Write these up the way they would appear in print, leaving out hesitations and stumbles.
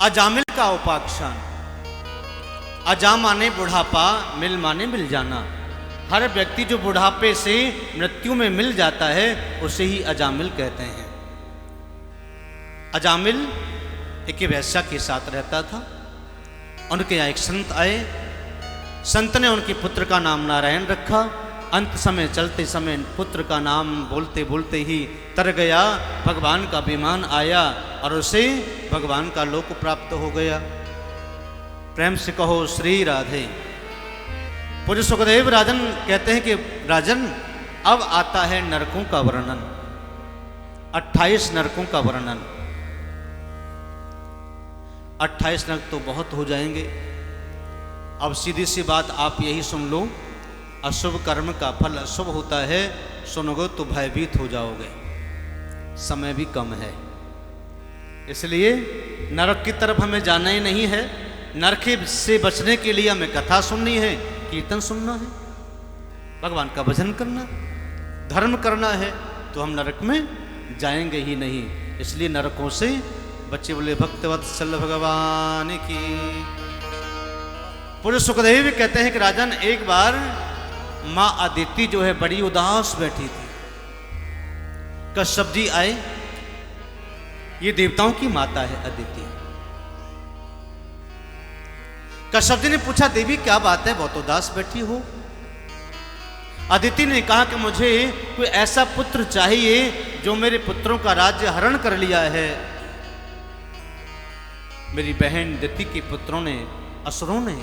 अजामिल का उपाख्यान। अजा माने बुढ़ापा, मिल माने मिल जाना। हर व्यक्ति जो बुढ़ापे से मृत्यु में मिल जाता है उसे ही अजामिल कहते हैं। अजामिल एक वैश्या के साथ रहता था। उनके यहाँ एक संत आए। संत ने उनके पुत्र का नाम नारायण रखा। अंत समय चलते समय पुत्र का नाम बोलते बोलते ही तर गया। भगवान का विमान आया और उसे भगवान का लोक प्राप्त हो गया। प्रेम से कहो श्री राधे। पूज्य सुखदेव राजन कहते हैं कि राजन, अब आता है नरकों का वर्णन। 28 नरकों का वर्णन। 28 नरक तो बहुत हो जाएंगे। अब सीधी सी बात आप यही सुन लो, अशुभ कर्म का फल अशुभ होता है। सुनोगे तो भयभीत हो जाओगे। समय भी कम है, इसलिए नरक की तरफ हमें जाना ही नहीं है। नरक से बचने के लिए हमें कथा सुननी है, कीर्तन सुनना है, भगवान का भजन करना, धर्म करना है, तो हम नरक में जाएंगे ही नहीं। इसलिए नरकों से बच्चे बोले भक्तवत्सल भगवान की। पूज्य सुखदेव कहते हैं कि राजन, एक बार माँ अदिति जो है बड़ी उदास बैठी थी। कश्यप जी आए। ये देवताओं की माता है अदिति। कश्यप जी ने पूछा, देवी क्या बात है, बहुत उदास बैठी हो? अदिति ने कहा कि मुझे कोई ऐसा पुत्र चाहिए जो मेरे पुत्रों का राज्य हरण कर लिया है। मेरी बहन दिति के पुत्रों ने, असुरों ने,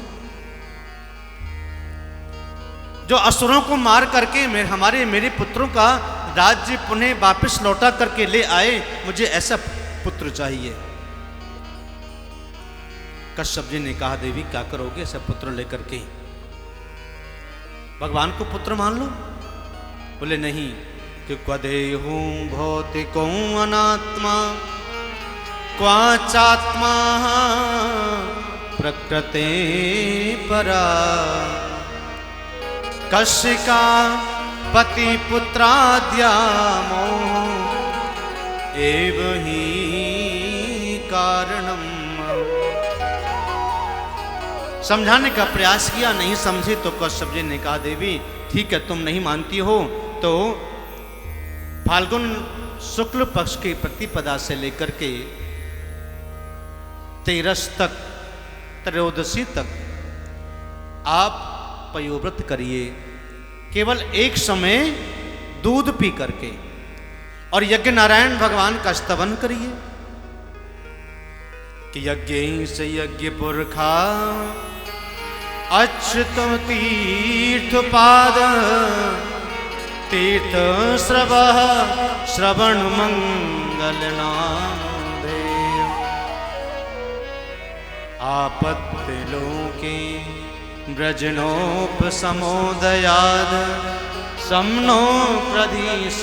जो असुरों को मार करके मेरे पुत्रों का राज्य पुनः वापस लौटा करके ले आए, मुझे ऐसा पुत्र चाहिए। कश्यप जी ने कहा, देवी क्या करोगे ऐसा पुत्र लेकर के? भगवान को पुत्र मान लो। बोले नहीं, कि क्वदेहू भौतिको अनात्मा क्वाचात्मा प्रकृते परा कशिका पति पुत्राद्यामो एव ही कारणम। समझाने का प्रयास किया, नहीं समझे तो कश्यप जी ने कहा, देवी ठीक है, तुम नहीं मानती हो तो फाल्गुन शुक्ल पक्ष की प्रतिपदा से लेकर के तेरस तक, त्रयोदशी तक आप पयोव्रत करिए, केवल एक समय दूध पी करके, और यज्ञ नारायण भगवान का स्तवन करिए कि यज्ञ से यज्ञ पुरखा अच्युत तीर्थ पाद तीर्थ श्रव श्रवण मंगल नाम देव आपत्ति लोके व्रजनोप समोदयाद समनो प्रदीश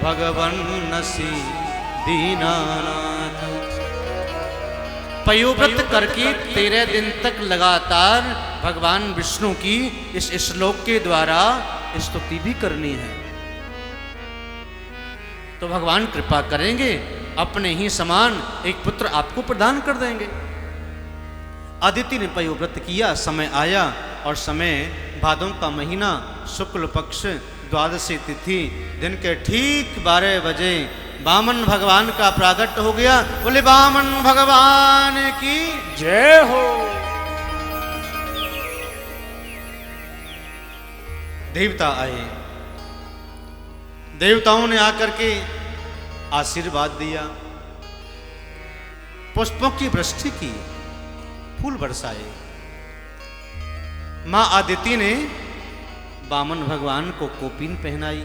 भगवन्नसी दीनानाथ। पयोव्रत करके 13 दिन तक लगातार भगवान विष्णु की इस श्लोक के द्वारा स्तुति भी करनी है, तो भगवान कृपा करेंगे, अपने ही समान एक पुत्र आपको प्रदान कर देंगे। अदिति ने पयोव्रत किया। समय आया और समय भादों का महीना, शुक्ल पक्ष, द्वादशी तिथि, दिन के ठीक 12 बजे वामन भगवान का प्रागट्य हो गया। बोले वामन भगवान की जय हो। देवता आए। देवताओं ने आकर के आशीर्वाद दिया, पुष्पों की वृष्टि की, फूल बरसाए। मां आदिति ने वामन भगवान को कोपीन पहनाई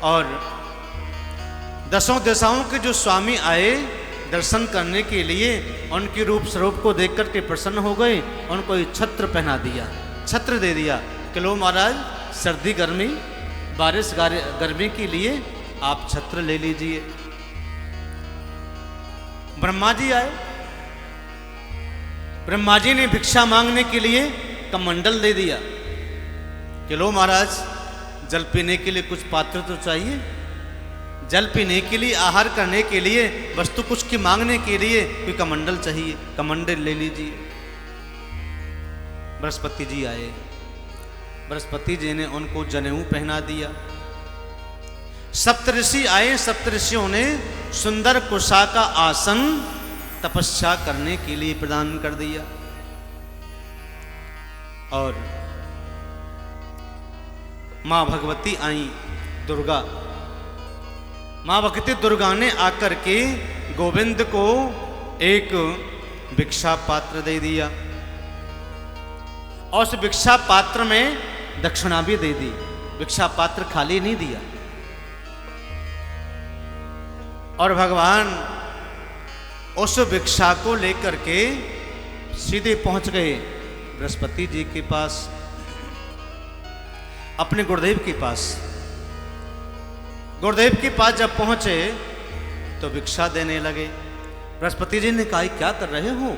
और 10 दिशाओं के जो स्वामी आए दर्शन करने के लिए, उनके रूप स्वरूप को देख करके प्रसन्न हो गए। उनको एक छत्र पहना दिया, छत्र दे दिया कि लो महाराज, सर्दी गर्मी बारिश गर्मी के लिए आप छत्र ले लीजिए। ब्रह्मा जी आए। ब्रह्मा जी ने भिक्षा मांगने के लिए कमंडल दे दिया कि लो महाराज, जल पीने के लिए कुछ पात्र तो चाहिए। जल पीने के लिए, आहार करने के लिए, वस्तु कुछ की मांगने के लिए कोई कमंडल चाहिए, कमंडल ले लीजिए। बृहस्पति जी आए, बृहस्पति जी ने उनको जनेऊ पहना दिया। सप्तऋषि आए, सप्तऋषियों ने सुंदर कुशा का आसन तपस्या करने के लिए प्रदान कर दिया। और मां भगवती आई, दुर्गा, मां भगवती दुर्गा ने आकर के गोविंद को एक भिक्षा पात्र दे दिया और उस भिक्षा पात्र में दक्षिणा भी दे दी। भिक्षा पात्र खाली नहीं दिया। और भगवान उस भिक्षा को लेकर के सीधे पहुंच गए बृहस्पति जी के पास, अपने गुरुदेव के पास। गुरुदेव के पास जब पहुंचे तो भिक्षा देने लगे। बृहस्पति जी ने कहा, क्या कर रहे हो?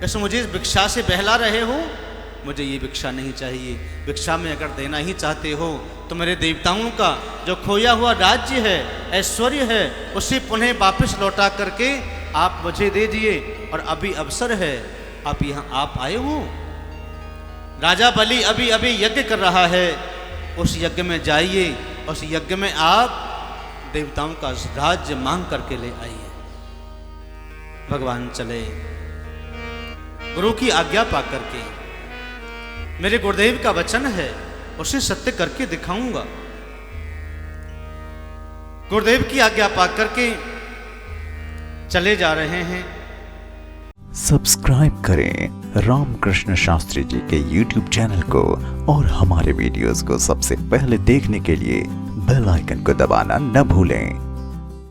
कैसे मुझे इस भिक्षा से बहला रहे हो? मुझे ये भिक्षा नहीं चाहिए। भिक्षा में अगर देना ही चाहते हो तो मेरे देवताओं का जो खोया हुआ राज्य है, ऐश्वर्य है, उसे पुनः वापस लौटा करके आप मुझे दे दिए। और अभी अवसर है, आप यहाँ आप आए हो। राजा बलि अभी अभी यज्ञ कर रहा है, उस यज्ञ में जाइए, उस यज्ञ में आप देवताओं का राज्य मांग करके ले आइए। भगवान चले, गुरु की आज्ञा पा करके। मेरे गुरुदेव का वचन है, उसे सत्य करके दिखाऊंगा। गुरुदेव की आज्ञा पा करके चले जा रहे हैं। सब्सक्राइब करें रामकृष्ण शास्त्री जी के YouTube चैनल को और हमारे वीडियोस को सबसे पहले देखने के लिए बेल आइकन को दबाना न भूलें।